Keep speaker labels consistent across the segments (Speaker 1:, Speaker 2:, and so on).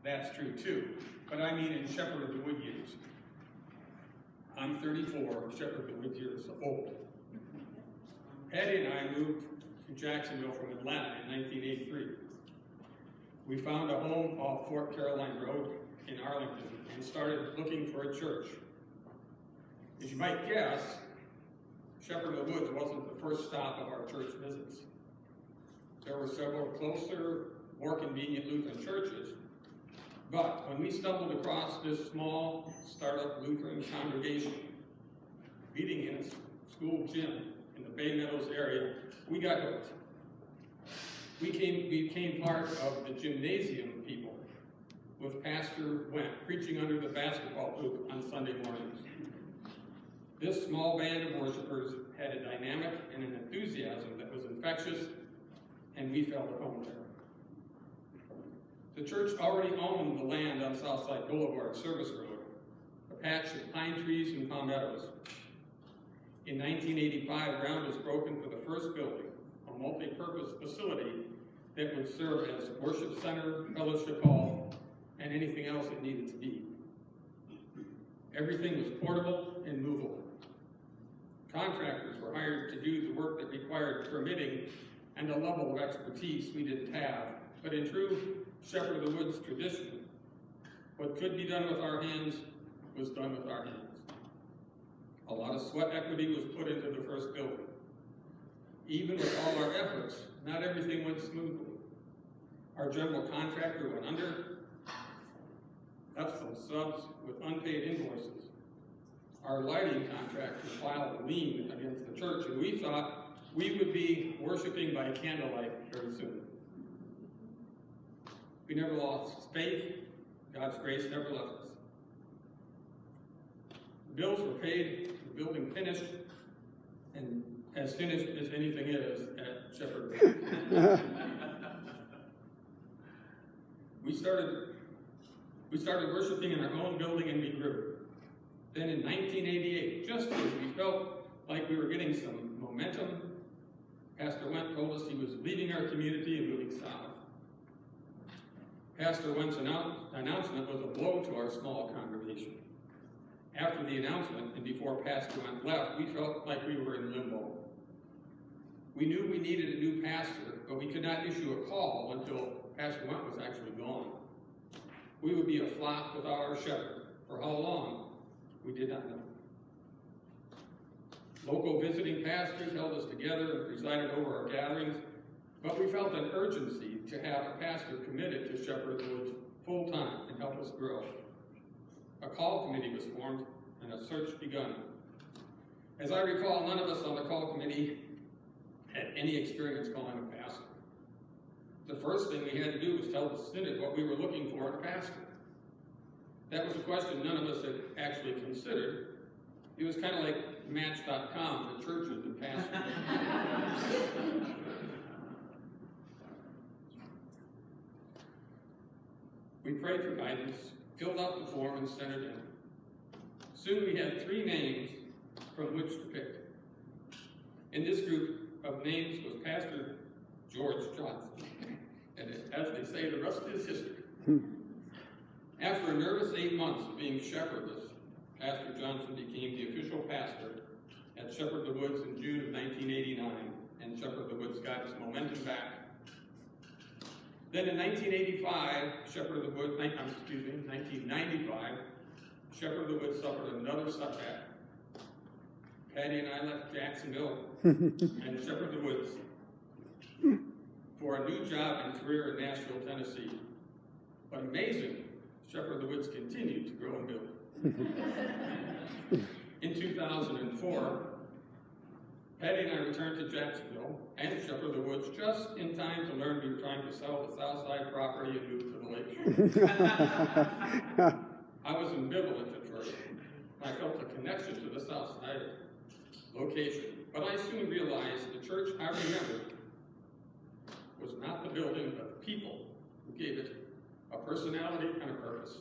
Speaker 1: That's true too, but I mean in Shepherd of the Wood years. I'm 34, Shepherd of the Wood years old. Patty and I moved to Jacksonville from Atlanta in 1983. We found a home off Fort Caroline Road in Arlington and started looking for a church. As you might guess, Shepherd of the Woods wasn't the first stop of our church visits. There were several closer, more convenient Lutheran churches, but when we stumbled across this small startup Lutheran congregation meeting in a school gym in the Bay Meadows area, we got hooked. We became part of the gymnasium people with Pastor Went preaching under the basketball hoop on Sunday mornings. This small band of worshipers had a dynamic and an enthusiasm that was infectious, and we felt at home there. The church already owned the land on Southside Boulevard, Service Road, a patch of pine trees and palmettos. In 1985, ground was broken for the first building, a multi-purpose facility that would serve as a worship center, fellowship hall, and anything else it needed to be. Everything was portable and movable. Contractors were hired to do the work that required permitting and a level of expertise we didn't have, but in true Shepherd of the Woods tradition, what could be done with our hands was done with our hands. A lot of sweat equity was put into the first building. Even with all our efforts, not everything went smoothly. Our general contractor went under, left some subs with unpaid invoices. Our lighting contractor filed a lien against the church, and we thought we would be worshiping by candlelight very soon. We never lost faith. God's grace never left us. The bills were paid, the building finished, and as finished as anything is at Shepherd. We started worshiping in our own building, and we grew. Then in 1988, just as we felt like we were getting some momentum, Pastor Went told us he was leaving our community and moving south. Pastor Went's announcement was a blow to our small congregation. After the announcement, and before Pastor Went left, we felt like we were in limbo. We knew we needed a new pastor, but we could not issue a call until Pastor Went was actually gone. We would be a flock without our shepherd. For how long? We did not know. Local visiting pastors held us together and presided over our gatherings, but we felt an urgency to have a pastor committed to Shepherd of the Woods full-time and help us grow. A call committee was formed and a search begun. As I recall, none of us on the call committee had any experience calling a pastor. The first thing we had to do was tell the synod what we were looking for in a pastor. That was a question none of us had actually considered. It was kind of like Match.com for churches and pastors. We prayed for guidance, filled out the form, and sent it in. Soon we had 3 names from which to pick. In this group of names was Pastor George Johnson. And as they say, the rest is history. After a nervous 8 months of being shepherdless, Pastor Johnson became the official pastor at Shepherd of the Woods in June of 1989, and Shepherd of the Woods got its momentum back. Then in 1995, 1995, Shepherd of the Woods suffered another setback. Patty and I left Jacksonville and Shepherd of the Woods for a new job and career in Nashville, Tennessee. But amazingly, Shepherd of the Woods continued to grow and build. In 2004, Patty and I returned to Jacksonville and Shepherd of the Woods just in time to learn we were trying to sell the Southside property and move to the lakeshore. I was ambivalent at first. I felt a connection to the Southside location, but I soon realized the church I remembered was not the building, but the people who gave it a personality and a purpose.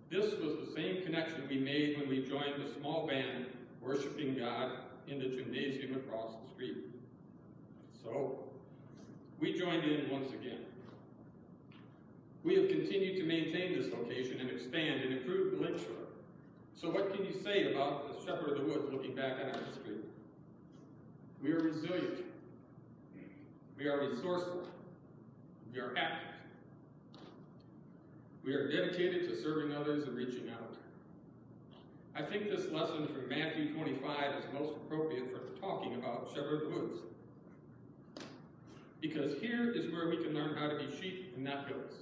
Speaker 1: This was the same connection we made when we joined the small band worshiping God in the gymnasium across the street. So, we joined in once again. We have continued to maintain this location and expand and improve the lakeshore. So what can you say about the Shepherd of the Woods looking back on our history? We are resilient. We are resourceful. We are active. We are dedicated to serving others and reaching out. I think this lesson from Matthew 25 is most appropriate for talking about Shepherd of the Woods. Because here is where we can learn how to be sheep and not goats.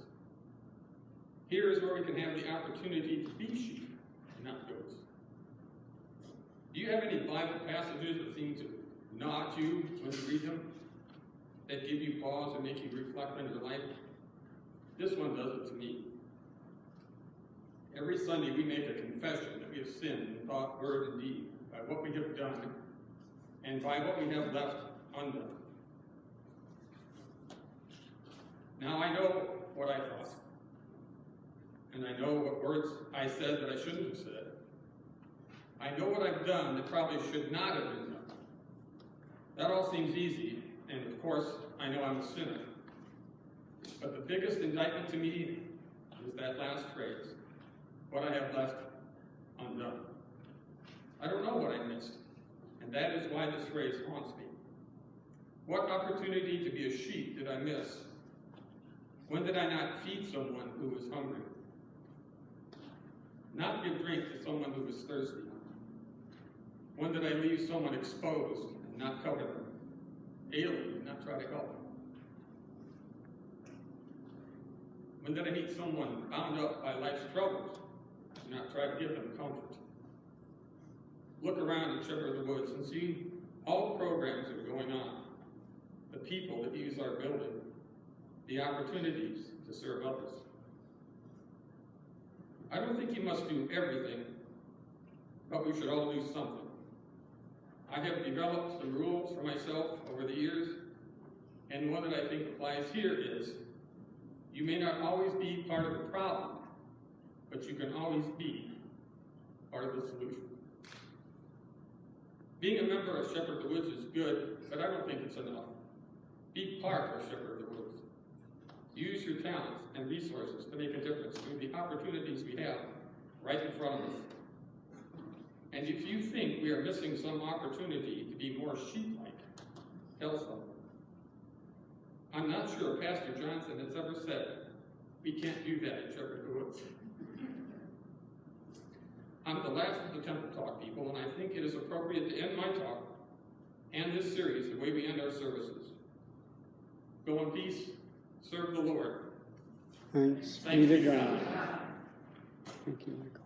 Speaker 1: Here is where we can have the opportunity to be sheep and not goats. Do you have any Bible passages that seem to gnaw at you when you read them? That give you pause and make you reflect on your life? This one does it to me. Every Sunday we make a confession that we have sinned in thought, word, and deed, by what we have done, and by what we have left undone. Now I know what I thought, and I know what words I said that I shouldn't have said. I know what I've done that probably should not have been done. That all seems easy, and of course, I know I'm a sinner. But the biggest indictment to me is that last phrase, what I have left undone. I don't know what I missed, and that is why this phrase haunts me. What opportunity to be a sheep did I miss? When did I not feed someone who was hungry? Not give drink to someone who was thirsty? When did I leave someone exposed and not cover them? Alien and not try to help them? When did I meet someone bound up by life's troubles and not try to give them comfort? Look around at Shepherd of the Woods and see all the programs that are going on, the people that use our building, the opportunities to serve others. I don't think you must do everything, but we should all do something. I have developed some rules for myself over the years, and one that I think applies here is, you may not always be part of the problem, but you can always be part of the solution. Being a member of Shepherd of the Woods is good, but I don't think it's enough. Be part of Shepherd of the Woods. Use your talents and resources to make a difference through the opportunities we have right in front of us. And if you think we are missing some opportunity to be more sheep-like, tell someone. I'm not sure Pastor Johnson has ever said, we can't do that at Shepherd of the Woods. I'm the last of the Temple Talk people, and I think it is appropriate to end my talk and this series the way we end our services. Go in peace, serve the Lord.
Speaker 2: Thanks be to God. Thank you, Michael.